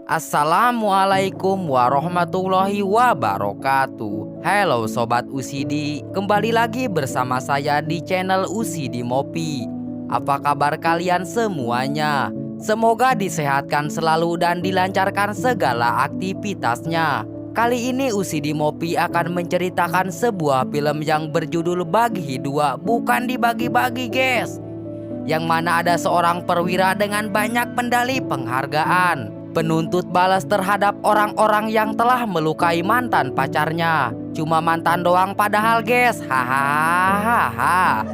Assalamualaikum warahmatullahi wabarakatuh. Halo Sobat UCD, kembali lagi bersama saya di channel UCD Mopi. Apa kabar kalian semuanya? Semoga disehatkan selalu dan dilancarkan segala aktivitasnya. Kali ini UCD Mopi akan menceritakan sebuah film yang berjudul Bagi Dua Bukan Dibagi-Bagi guys, yang mana ada seorang perwira dengan banyak medali penghargaan. Penuntut balas terhadap orang-orang yang telah melukai mantan pacarnya. Cuma mantan doang padahal guys. Hahaha.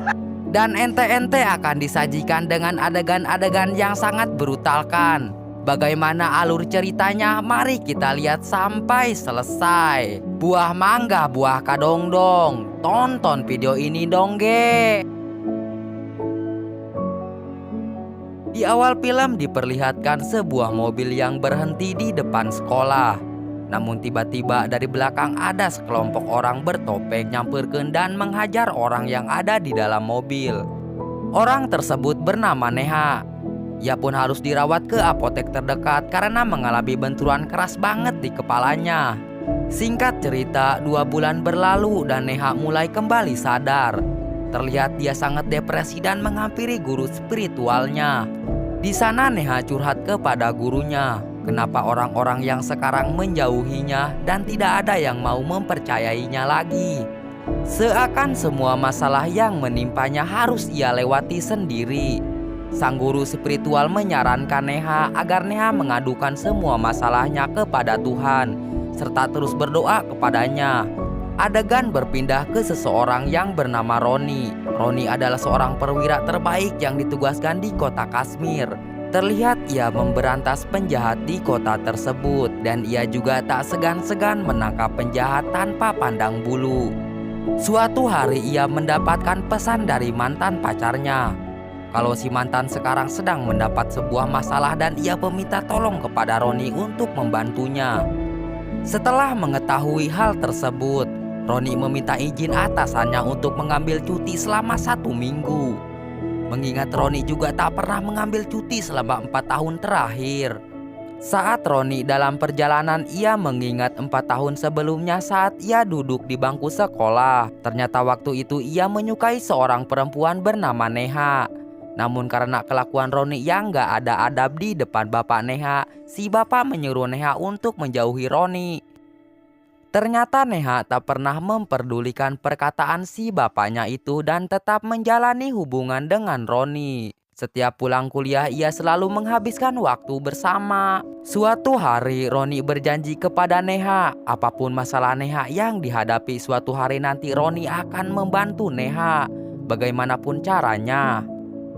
Dan ente-ente akan disajikan dengan adegan-adegan yang sangat brutalkan. Bagaimana alur ceritanya? Mari kita lihat sampai selesai. Buah mangga, buah kadongdong. Tonton video ini dong ge. Di awal film diperlihatkan sebuah mobil yang berhenti di depan sekolah. Namun tiba-tiba dari belakang ada sekelompok orang bertopeng nyamperkeun dan menghajar orang yang ada di dalam mobil. Orang tersebut bernama Neha. Ia pun harus dirawat ke apotek terdekat karena mengalami benturan keras banget di kepalanya. Singkat cerita, 2 bulan berlalu dan Neha mulai kembali sadar. Terlihat dia sangat depresi dan menghampiri guru spiritualnya. Di sana Neha curhat kepada gurunya, kenapa orang-orang yang sekarang menjauhinya dan tidak ada yang mau mempercayainya lagi. Seakan semua masalah yang menimpanya harus ia lewati sendiri. Sang guru spiritual menyarankan Neha agar Neha mengadukan semua masalahnya kepada Tuhan, serta terus berdoa kepadanya. Adegan berpindah ke seseorang yang bernama Roni. Roni adalah seorang perwira terbaik yang ditugaskan di kota Kashmir. Terlihat ia memberantas penjahat di kota tersebut dan ia juga tak segan-segan menangkap penjahat tanpa pandang bulu. Suatu hari ia mendapatkan pesan dari mantan pacarnya. Kalau si mantan sekarang sedang mendapat sebuah masalah dan ia meminta tolong kepada Roni untuk membantunya. Setelah mengetahui hal tersebut, Roni meminta izin atasannya untuk mengambil cuti selama 1 minggu. Mengingat Roni juga tak pernah mengambil cuti selama 4 tahun terakhir. Saat Roni dalam perjalanan, ia mengingat 4 tahun sebelumnya saat ia duduk di bangku sekolah. Ternyata waktu itu ia menyukai seorang perempuan bernama Neha. Namun karena kelakuan Roni yang gak ada adab di depan bapak Neha, si bapak menyuruh Neha untuk menjauhi Roni. Ternyata Neha tak pernah memperdulikan perkataan si bapaknya itu dan tetap menjalani hubungan dengan Roni. Setiap pulang kuliah ia selalu menghabiskan waktu bersama. Suatu hari Roni berjanji kepada Neha, apapun masalah Neha yang dihadapi suatu hari nanti Roni akan membantu Neha, bagaimanapun caranya.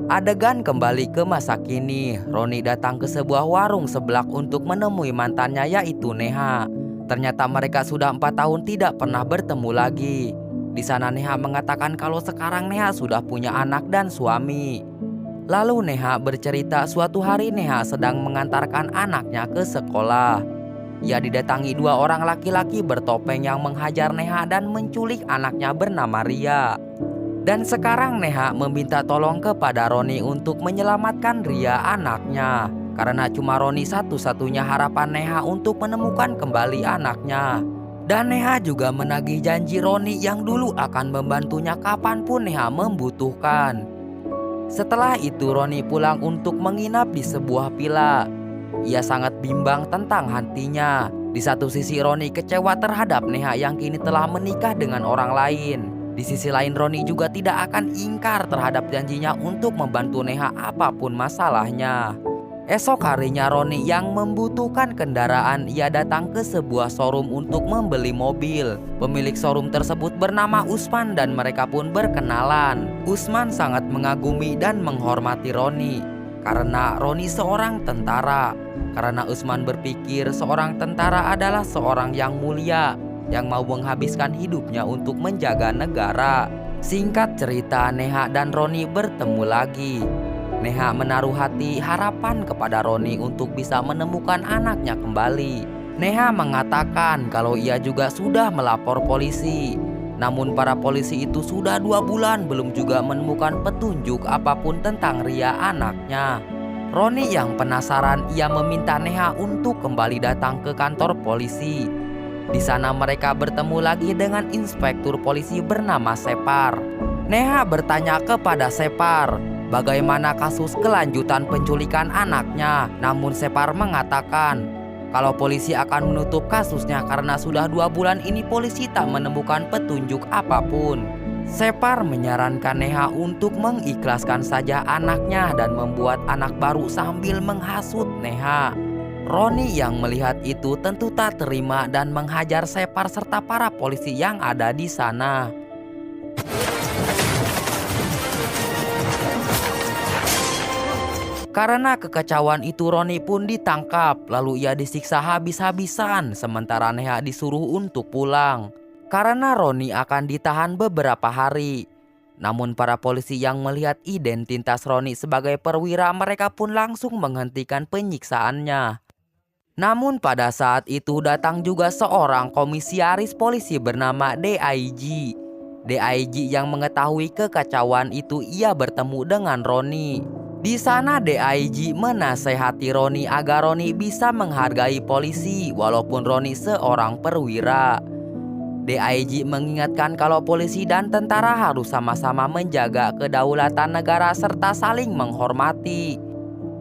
Adegan kembali ke masa kini. Roni datang ke sebuah warung seblak untuk menemui mantannya yaitu Neha. Ternyata mereka sudah 4 tahun tidak pernah bertemu lagi. Di sana Neha mengatakan kalau sekarang Neha sudah punya anak dan suami. Lalu Neha bercerita suatu hari Neha sedang mengantarkan anaknya ke sekolah. Ia didatangi 2 orang laki-laki bertopeng yang menghajar Neha dan menculik anaknya bernama Ria. Dan sekarang Neha meminta tolong kepada Roni untuk menyelamatkan Ria anaknya. Karena cuma Roni satu-satunya harapan Neha untuk menemukan kembali anaknya. Dan Neha juga menagih janji Roni yang dulu akan membantunya kapanpun Neha membutuhkan. Setelah itu Roni pulang untuk menginap di sebuah villa. Ia sangat bimbang tentang hatinya. Di satu sisi Roni kecewa terhadap Neha yang kini telah menikah dengan orang lain. Di sisi lain Roni juga tidak akan ingkar terhadap janjinya untuk membantu Neha apapun masalahnya. Esok harinya Roni yang membutuhkan kendaraan, ia datang ke sebuah showroom untuk membeli mobil. Pemilik showroom tersebut bernama Usman dan mereka pun berkenalan. Usman sangat mengagumi dan menghormati Roni karena Roni seorang tentara. Karena Usman berpikir seorang tentara adalah seorang yang mulia, yang mau menghabiskan hidupnya untuk menjaga negara. Singkat cerita, Neha dan Roni bertemu lagi. Neha menaruh hati harapan kepada Roni untuk bisa menemukan anaknya kembali. Neha mengatakan kalau ia juga sudah melapor polisi. Namun para polisi itu sudah 2 bulan belum juga menemukan petunjuk apapun tentang Ria anaknya. Roni yang penasaran, ia meminta Neha untuk kembali datang ke kantor polisi. Di sana mereka bertemu lagi dengan inspektur polisi bernama Separ. Neha bertanya kepada Separ bagaimana kasus kelanjutan penculikan anaknya. Namun Separ mengatakan kalau polisi akan menutup kasusnya karena sudah 2 bulan ini polisi tak menemukan petunjuk apapun. Separ menyarankan Neha untuk mengikhlaskan saja anaknya dan membuat anak baru sambil menghasut Neha. Roni yang melihat itu tentu tak terima dan menghajar Separ serta para polisi yang ada di sana. Karena kekacauan itu Roni pun ditangkap, lalu ia disiksa habis-habisan sementara Neha disuruh untuk pulang. Karena Roni akan ditahan beberapa hari. Namun para polisi yang melihat identitas Roni sebagai perwira, mereka pun langsung menghentikan penyiksaannya. Namun pada saat itu datang juga seorang komisaris polisi bernama DIG. DIG yang mengetahui kekacauan itu, ia bertemu dengan Roni. Di sana DIG menasehati Roni agar Roni bisa menghargai polisi walaupun Roni seorang perwira. DIG mengingatkan kalau polisi dan tentara harus sama-sama menjaga kedaulatan negara serta saling menghormati.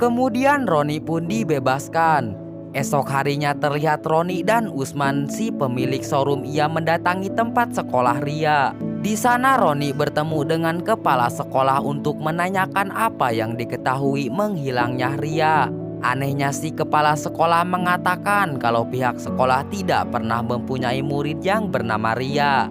Kemudian Roni pun dibebaskan. Esok harinya terlihat Roni dan Usman, si pemilik showroom, ia mendatangi tempat sekolah Ria. Di sana Roni bertemu dengan kepala sekolah untuk menanyakan apa yang diketahui menghilangnya Ria. Anehnya si kepala sekolah mengatakan kalau pihak sekolah tidak pernah mempunyai murid yang bernama Ria.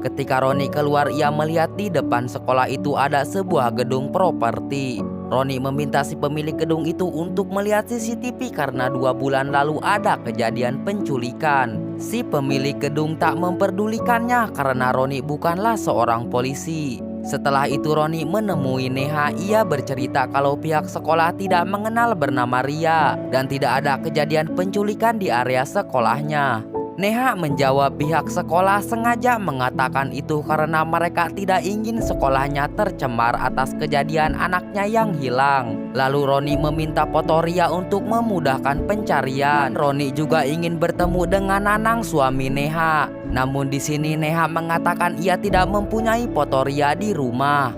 Ketika Roni keluar, ia melihat di depan sekolah itu ada sebuah gedung properti. Roni meminta si pemilik gedung itu untuk melihat CCTV karena 2 bulan lalu ada kejadian penculikan. Si pemilik gedung tak memperdulikannya karena Roni bukanlah seorang polisi. Setelah itu Roni menemui Neha. Ia bercerita kalau pihak sekolah tidak mengenal bernama Ria dan tidak ada kejadian penculikan di area sekolahnya. Neha menjawab pihak sekolah sengaja mengatakan itu karena mereka tidak ingin sekolahnya tercemar atas kejadian anaknya yang hilang. Lalu Roni meminta foto Ria untuk memudahkan pencarian. Roni juga ingin bertemu dengan Nanang, suami Neha. Namun di sini Neha mengatakan ia tidak mempunyai foto Ria di rumah.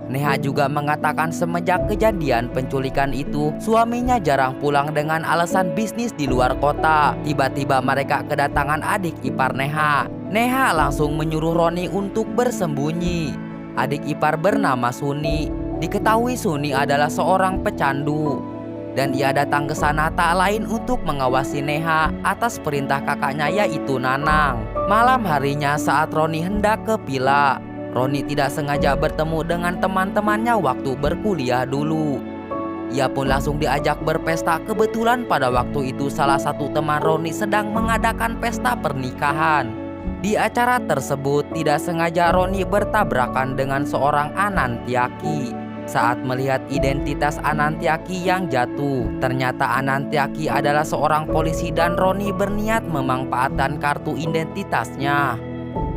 Neha juga mengatakan semenjak kejadian penculikan itu, suaminya jarang pulang dengan alasan bisnis di luar kota. Tiba-tiba mereka kedatangan adik ipar Neha. Neha langsung menyuruh Roni untuk bersembunyi. Adik ipar bernama Suni. Diketahui Suni adalah seorang pecandu. Dan ia datang ke sana tak lain untuk mengawasi Neha atas perintah kakaknya yaitu Nanang. Malam harinya saat Roni hendak ke villa, Roni tidak sengaja bertemu dengan teman-temannya waktu berkuliah dulu. Ia pun langsung diajak berpesta. Kebetulan pada waktu itu salah satu teman Roni sedang mengadakan pesta pernikahan. Di acara tersebut tidak sengaja Roni bertabrakan dengan seorang Anantiaki. Saat melihat identitas Anantiaki yang jatuh, ternyata Anantiaki adalah seorang polisi dan Roni berniat memanfaatkan kartu identitasnya.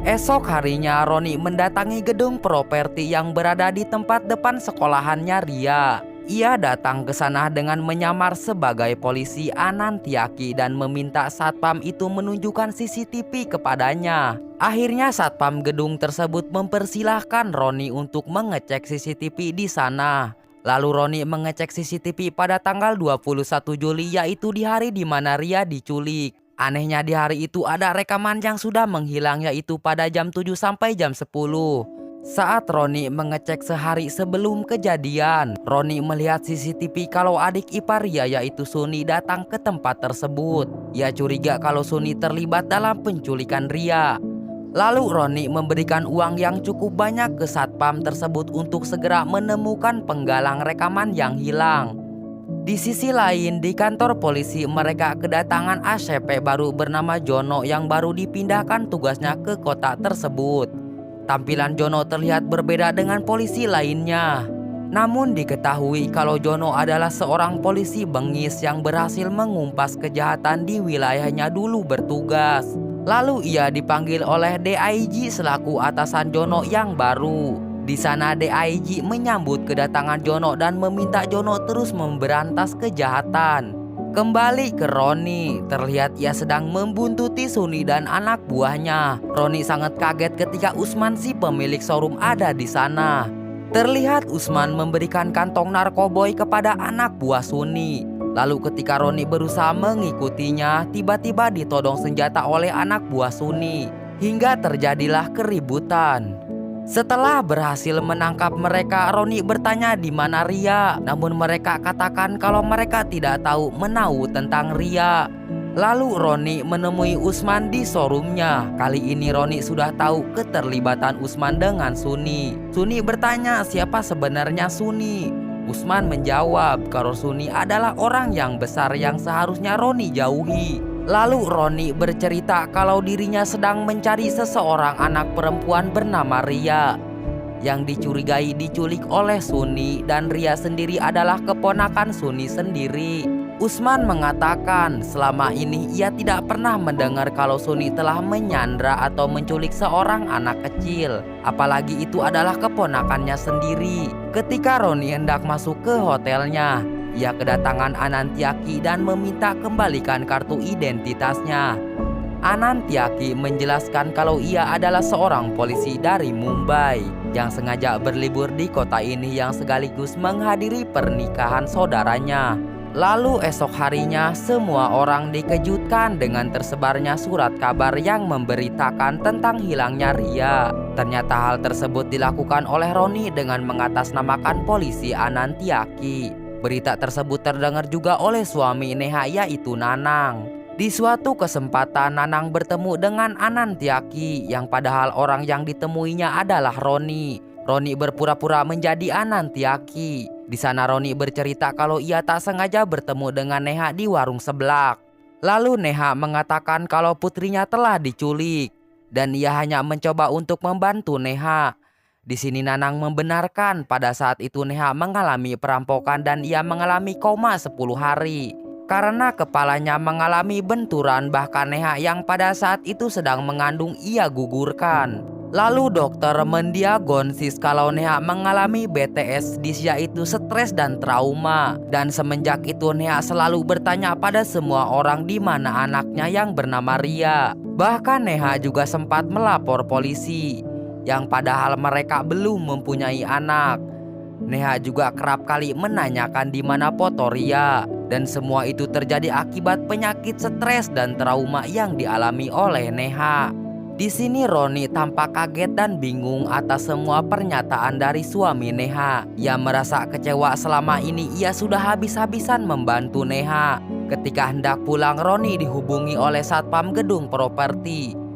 Esok harinya Roni mendatangi gedung properti yang berada di tempat depan sekolahannya Ria. Ia datang ke sana dengan menyamar sebagai polisi Anantiaki dan meminta satpam itu menunjukkan CCTV kepadanya. Akhirnya satpam gedung tersebut mempersilahkan Roni untuk mengecek CCTV di sana. Lalu Roni mengecek CCTV pada tanggal 21 Juli, yaitu di hari di mana Ria diculik. Anehnya di hari itu ada rekaman yang sudah menghilang, yaitu pada jam 7 sampai jam 10. Saat Roni mengecek sehari sebelum kejadian, Roni melihat CCTV kalau adik ipar Ria yaitu Suni datang ke tempat tersebut. Ia curiga kalau Suni terlibat dalam penculikan Ria. Lalu Roni memberikan uang yang cukup banyak ke satpam tersebut untuk segera menemukan penggalang rekaman yang hilang. Di sisi lain, di kantor polisi mereka kedatangan ACP baru bernama Jono yang baru dipindahkan tugasnya ke kota tersebut. Tampilan Jono terlihat berbeda dengan polisi lainnya. Namun diketahui kalau Jono adalah seorang polisi bengis yang berhasil mengumpas kejahatan di wilayahnya dulu bertugas. Lalu ia dipanggil oleh DIG selaku atasan Jono yang baru. Di sana DIG menyambut kedatangan Jono dan meminta Jono terus memberantas kejahatan. Kembali ke Roni, terlihat ia sedang membuntuti Suni dan anak buahnya. Roni sangat kaget ketika Usman si pemilik showroom ada di sana. Terlihat Usman memberikan kantong narkoboy kepada anak buah Suni. Lalu ketika Roni berusaha mengikutinya, tiba-tiba ditodong senjata oleh anak buah Suni. Hingga terjadilah keributan. Setelah berhasil menangkap mereka, Roni bertanya di mana Ria. Namun mereka katakan kalau mereka tidak tahu menahu tentang Ria. Lalu Roni menemui Usman di showroomnya. Kali ini Roni sudah tahu keterlibatan Usman dengan Suni. Suni bertanya siapa sebenarnya Suni. Usman menjawab kalau Suni adalah orang yang besar yang seharusnya Roni jauhi. Lalu Roni bercerita kalau dirinya sedang mencari seseorang anak perempuan bernama Ria yang dicurigai diculik oleh Suni, dan Ria sendiri adalah keponakan Suni sendiri. Usman mengatakan selama ini ia tidak pernah mendengar kalau Suni telah menyandra atau menculik seorang anak kecil, apalagi itu adalah keponakannya sendiri. Ketika Roni hendak masuk ke hotelnya, ia kedatangan Anantiaki dan meminta kembalikan kartu identitasnya. Anantiaki menjelaskan kalau ia adalah seorang polisi dari Mumbai yang sengaja berlibur di kota ini yang sekaligus menghadiri pernikahan saudaranya. Lalu esok harinya semua orang dikejutkan dengan tersebarnya surat kabar yang memberitakan tentang hilangnya Ria. Ternyata hal tersebut dilakukan oleh Roni dengan mengatasnamakan polisi Anantiaki. Berita tersebut terdengar juga oleh suami Neha yaitu Nanang. Di suatu kesempatan Nanang bertemu dengan Anantiaki yang padahal orang yang ditemuinya adalah Roni. Roni berpura-pura menjadi Anantiaki. Di sana Roni bercerita kalau ia tak sengaja bertemu dengan Neha di warung sebelah. Lalu Neha mengatakan kalau putrinya telah diculik dan ia hanya mencoba untuk membantu Neha. Di sini Nanang membenarkan pada saat itu Neha mengalami perampokan dan ia mengalami koma 10 hari. Karena kepalanya mengalami benturan, bahkan Neha yang pada saat itu sedang mengandung ia gugurkan. Lalu dokter mendiagnosis kalau Neha mengalami BTS, yaitu stres dan trauma. Dan semenjak itu Neha selalu bertanya pada semua orang di mana anaknya yang bernama Ria. Bahkan Neha juga sempat melapor polisi, yang padahal mereka belum mempunyai anak. Neha juga kerap kali menanyakan di mana foto Ria, dan semua itu terjadi akibat penyakit stres dan trauma yang dialami oleh Neha. Di sini Roni tampak kaget dan bingung atas semua pernyataan dari suami Neha. Ia merasa kecewa selama ini ia sudah habis-habisan membantu Neha. Ketika hendak pulang, Roni dihubungi oleh satpam gedung properti.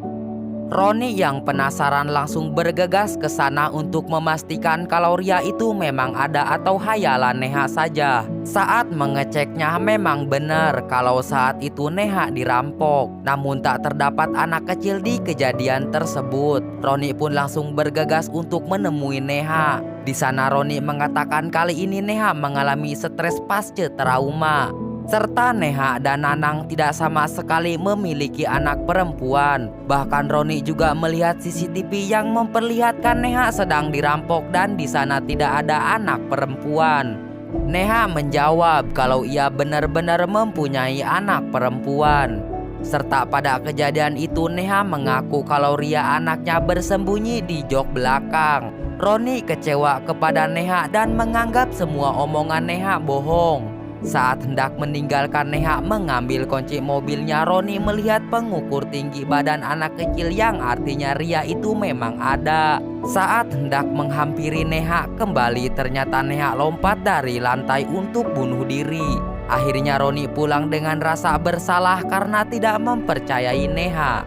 Roni yang penasaran langsung bergegas ke sana untuk memastikan kalau Ria itu memang ada atau hayalan Neha saja. Saat mengeceknya memang benar kalau saat itu Neha dirampok, namun tak terdapat anak kecil di kejadian tersebut. Roni pun langsung bergegas untuk menemui Neha. Di sana Roni mengatakan kali ini Neha mengalami stres pasca trauma. Serta Neha dan Nanang tidak sama sekali memiliki anak perempuan. Bahkan Roni juga melihat CCTV yang memperlihatkan Neha sedang dirampok dan di sana tidak ada anak perempuan. Neha menjawab kalau ia benar-benar mempunyai anak perempuan. Serta pada kejadian itu Neha mengaku kalau Ria anaknya bersembunyi di jok belakang. Roni kecewa kepada Neha dan menganggap semua omongan Neha bohong. Saat hendak meninggalkan Neha mengambil kunci mobilnya, Roni melihat pengukur tinggi badan anak kecil yang artinya Ria itu memang ada. Saat hendak menghampiri Neha kembali, ternyata Neha lompat dari lantai untuk bunuh diri. Akhirnya Roni pulang dengan rasa bersalah karena tidak mempercayai Neha.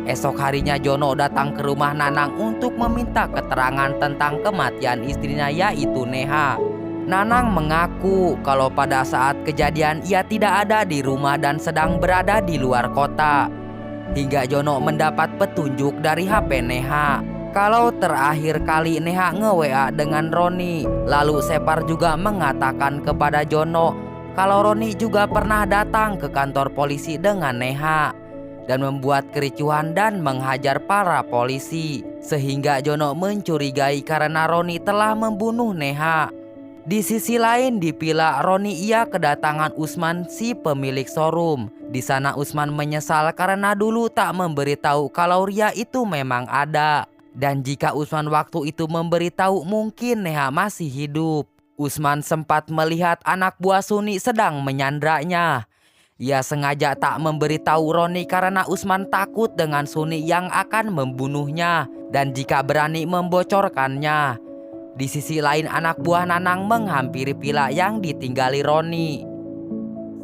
Esok harinya Jono datang ke rumah Nanang untuk meminta keterangan tentang kematian istrinya yaitu Neha. Nanang mengaku kalau pada saat kejadian ia tidak ada di rumah dan sedang berada di luar kota. Hingga Jono mendapat petunjuk dari HP Neha kalau terakhir kali Neha nge-WA dengan Roni. Lalu Separ juga mengatakan kepada Jono kalau Roni juga pernah datang ke kantor polisi dengan Neha dan membuat kericuhan dan menghajar para polisi. sehingga Jono mencurigai karena Roni telah membunuh Neha. Di sisi lain di villa Roni ia kedatangan Usman si pemilik showroom. Di sana Usman menyesal karena dulu tak memberitahu kalau Ria itu memang ada. Dan jika Usman waktu itu memberitahu mungkin Neha masih hidup. Usman sempat melihat anak buah Suni sedang menyandranya. Ia sengaja tak memberitahu Roni karena Usman takut dengan Suni yang akan membunuhnya dan jika berani membocorkannya. Di sisi lain anak buah Nanang menghampiri villa yang ditinggali Roni.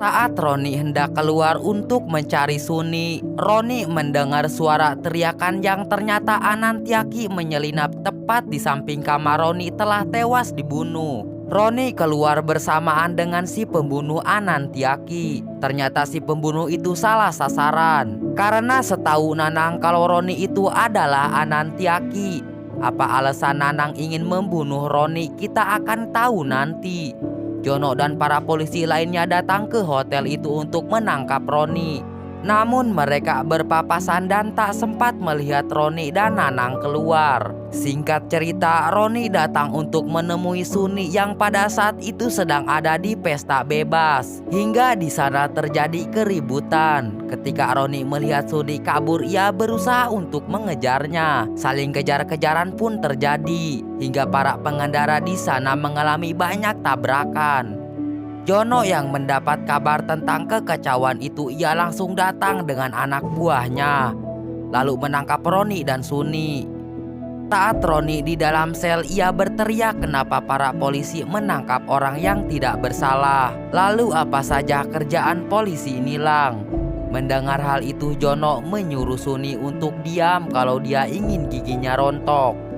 Saat Roni hendak keluar untuk mencari Suni, Roni mendengar suara teriakan yang ternyata Anantiaki menyelinap tepat di samping kamar Roni telah tewas dibunuh. Roni keluar bersamaan dengan si pembunuh Anantiaki. Ternyata si pembunuh itu salah sasaran. Karena setahu Nanang kalau Roni itu adalah Anantiaki. Apa alasan Nanang ingin membunuh Roni kita akan tahu nanti. Jono dan para polisi lainnya datang ke hotel itu untuk menangkap Roni. Namun mereka berpapasan dan tak sempat melihat Roni dan Nanang keluar. Singkat cerita, Roni datang untuk menemui Suni yang pada saat itu sedang ada di pesta bebas. Hingga di sana terjadi keributan. Ketika Roni melihat Suni kabur, ia berusaha untuk mengejarnya. Saling kejar-kejaran pun terjadi. Hingga para pengendara di sana mengalami banyak tabrakan. Jono yang mendapat kabar tentang kekacauan itu ia langsung datang dengan anak buahnya. Lalu menangkap Roni dan Suni. Saat Roni di dalam sel ia berteriak kenapa para polisi menangkap orang yang tidak bersalah. Lalu apa saja kerjaan polisi nilang. Mendengar hal itu Jono menyuruh Suni untuk diam kalau dia ingin giginya rontok.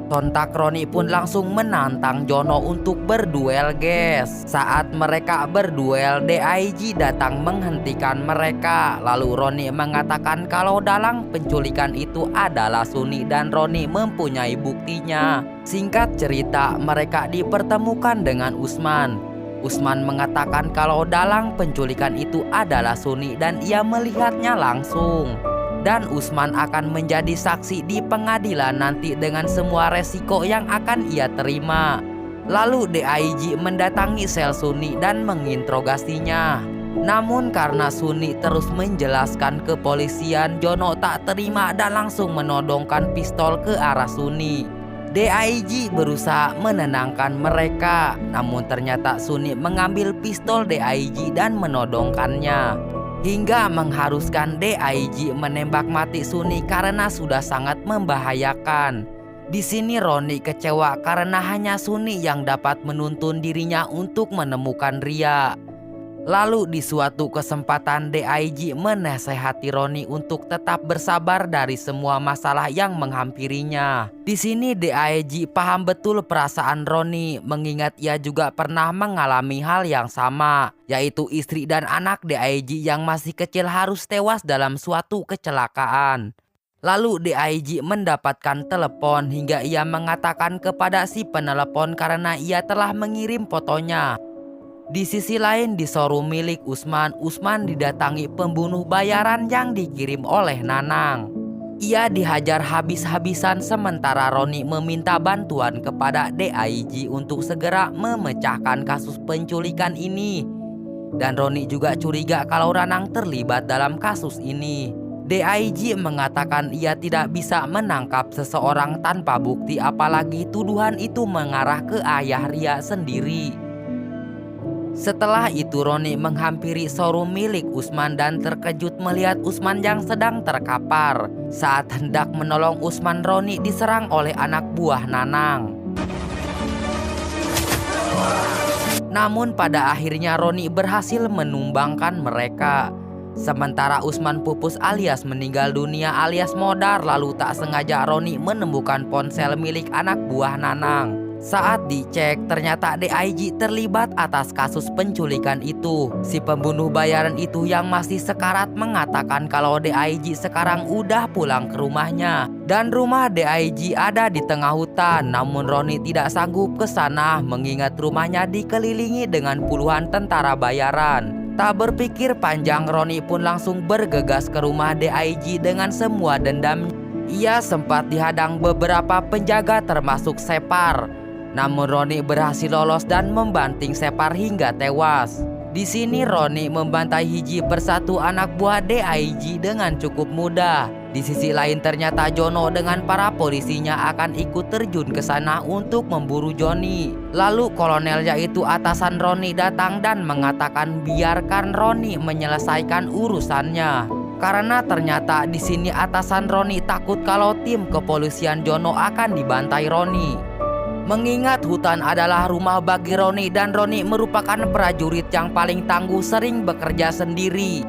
Sontak Roni pun langsung menantang Jono untuk berduel guys. Saat mereka berduel DIG datang menghentikan mereka. Lalu Roni mengatakan kalau dalang penculikan itu adalah Suni dan Roni mempunyai buktinya. Singkat cerita mereka dipertemukan dengan Usman. Usman mengatakan kalau dalang penculikan itu adalah Suni dan ia melihatnya langsung. Dan Usman akan menjadi saksi di pengadilan nanti dengan semua resiko yang akan ia terima. Lalu DIG mendatangi sel Suni dan menginterogasinya. Namun karena Suni terus menjelaskan kepolisian, Jono tak terima dan langsung menodongkan pistol ke arah Suni. DIG berusaha menenangkan mereka, namun ternyata Suni mengambil pistol DIG dan menodongkannya. Hingga mengharuskan DIG menembak mati Suni karena sudah sangat membahayakan. Di sini Roni kecewa karena hanya Suni yang dapat menuntun dirinya untuk menemukan Ria. Lalu di suatu kesempatan DIG menasehati Roni untuk tetap bersabar dari semua masalah yang menghampirinya. Di sini DIG paham betul perasaan Roni mengingat ia juga pernah mengalami hal yang sama, yaitu istri dan anak DIG yang masih kecil harus tewas dalam suatu kecelakaan. Lalu DIG mendapatkan telepon hingga ia mengatakan kepada si penelepon karena ia telah mengirim fotonya. Di sisi lain di showroom milik Usman didatangi pembunuh bayaran yang dikirim oleh Nanang. Ia dihajar habis-habisan sementara Roni meminta bantuan kepada DIG untuk segera memecahkan kasus penculikan ini. Dan Roni juga curiga kalau Nanang terlibat dalam kasus ini. DIG mengatakan ia tidak bisa menangkap seseorang tanpa bukti apalagi tuduhan itu mengarah ke ayah Ria sendiri. Setelah itu Roni menghampiri showroom milik Usman dan terkejut melihat Usman yang sedang terkapar. Saat hendak menolong Usman, Roni diserang oleh anak buah Nanang. Namun pada akhirnya Roni berhasil menumbangkan mereka. Sementara Usman pupus alias meninggal dunia alias modar, lalu tak sengaja Roni menemukan ponsel milik anak buah Nanang. Saat dicek ternyata DIG terlibat atas kasus penculikan itu. Si pembunuh bayaran itu yang masih sekarat mengatakan kalau DIG sekarang udah pulang ke rumahnya. Dan rumah DIG ada di tengah hutan. Namun Roni tidak sanggup ke sana mengingat rumahnya dikelilingi dengan puluhan tentara bayaran. Tak berpikir panjang Roni pun langsung bergegas ke rumah DIG dengan semua dendam. Ia sempat dihadang beberapa penjaga termasuk Separ. Namun Roni berhasil lolos dan membanting Separ hingga tewas. Di sini Roni membantai hiji persatu anak buah DIG dengan cukup mudah. Di sisi lain ternyata Jono dengan para polisinya akan ikut terjun ke sana untuk memburu Joni. Lalu kolonel yaitu atasan Roni datang dan mengatakan biarkan Roni menyelesaikan urusannya. Karena ternyata di sini atasan Roni takut kalau tim kepolisian Jono akan dibantai Roni. Mengingat hutan adalah rumah bagi Roni dan Roni merupakan prajurit yang paling tangguh sering bekerja sendiri.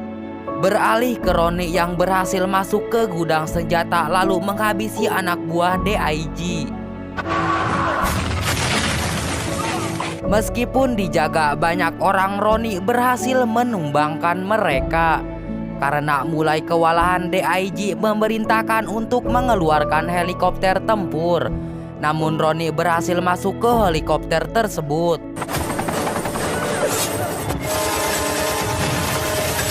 Beralih ke Roni yang berhasil masuk ke gudang senjata lalu menghabisi anak buah DIG. Meskipun dijaga banyak orang, Roni berhasil menumbangkan mereka. Karena mulai kewalahan, DIG memerintahkan untuk mengeluarkan helikopter tempur. Namun Roni berhasil masuk ke helikopter tersebut.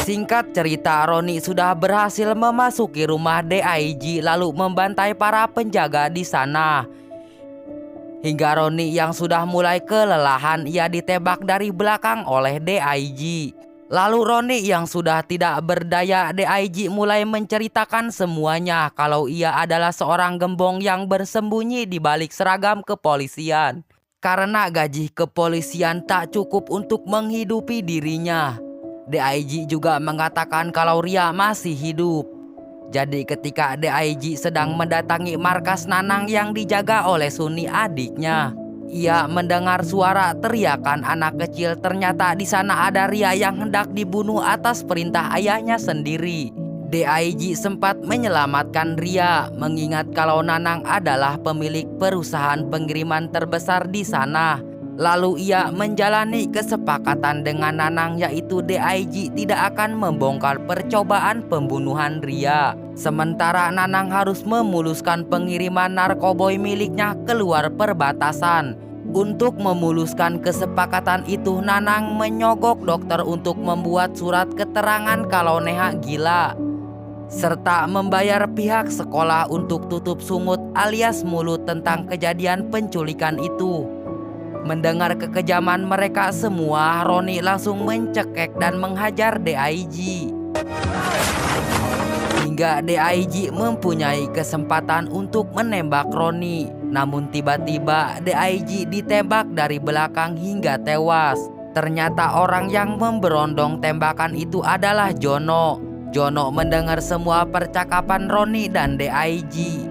Singkat cerita, Roni sudah berhasil memasuki rumah DIG lalu membantai para penjaga di sana. Hingga Roni yang sudah mulai kelelahan, ia ditembak dari belakang oleh DIG. Lalu Roni yang sudah tidak berdaya, DIG mulai menceritakan semuanya kalau ia adalah seorang gembong yang bersembunyi di balik seragam kepolisian. Karena gaji kepolisian tak cukup untuk menghidupi dirinya. DIG juga mengatakan kalau Ria masih hidup. Jadi ketika DIG sedang mendatangi markas Nanang yang dijaga oleh Suni adiknya, ia mendengar suara teriakan anak kecil. Ternyata di sana ada Ria yang hendak dibunuh atas perintah ayahnya sendiri. DIG sempat menyelamatkan Ria, mengingat kalau Nanang adalah pemilik perusahaan pengiriman terbesar di sana. Lalu ia menjalani kesepakatan dengan Nanang, yaitu DIG tidak akan membongkar percobaan pembunuhan Ria. Sementara Nanang harus memuluskan pengiriman narkoboy miliknya keluar perbatasan. Untuk memuluskan kesepakatan itu, Nanang menyogok dokter untuk membuat surat keterangan kalau Neha gila, serta membayar pihak sekolah untuk tutup sungut alias mulut tentang kejadian penculikan itu. Mendengar kekejaman mereka semua, Roni langsung mencekek dan menghajar DIG. Hingga DIG mempunyai kesempatan untuk menembak Roni. Namun tiba-tiba DIG ditembak dari belakang hingga tewas. Ternyata orang yang memberondong tembakan itu adalah Jono. Jono mendengar semua percakapan Roni dan DIG.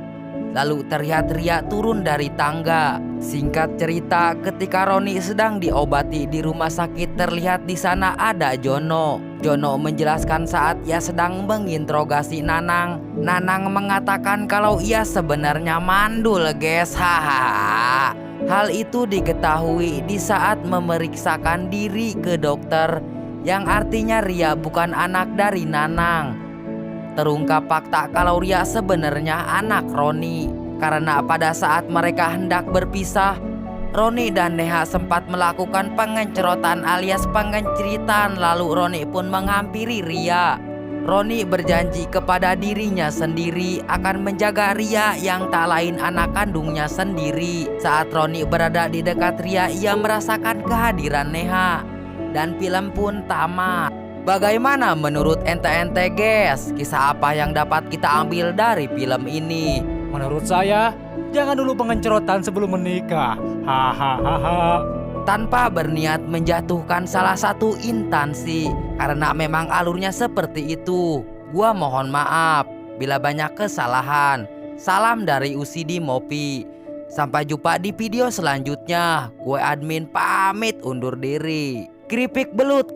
Lalu terlihat Ria turun dari tangga. Singkat cerita, ketika Roni sedang diobati di rumah sakit, terlihat di sana ada Jono. Jono menjelaskan saat ia sedang menginterogasi Nanang. Nanang mengatakan kalau ia sebenarnya mandul, guys. Hahaha. Hal itu diketahui di saat memeriksakan diri ke dokter, yang artinya Ria bukan anak dari Nanang. Terungkap fakta kalau Ria sebenarnya anak Roni. Karena pada saat mereka hendak berpisah, Roni dan Neha sempat melakukan pengencerotan alias pengenceritan. Lalu Roni pun menghampiri Ria. Roni berjanji kepada dirinya sendiri akan menjaga Ria yang tak lain anak kandungnya sendiri. Saat Roni berada di dekat Ria, ia merasakan kehadiran Neha. Dan film pun tamat. Bagaimana menurut ente-ente, guys? Kisah apa yang dapat kita ambil dari film ini? Menurut saya, jangan dulu pengencerotan sebelum menikah. Hahaha. Tanpa berniat menjatuhkan salah satu instansi, karena memang alurnya seperti itu. Gua mohon maaf bila banyak kesalahan. Salam dari UCD Mopi. Sampai jumpa di video selanjutnya. Gue admin pamit undur diri. Keripik belut,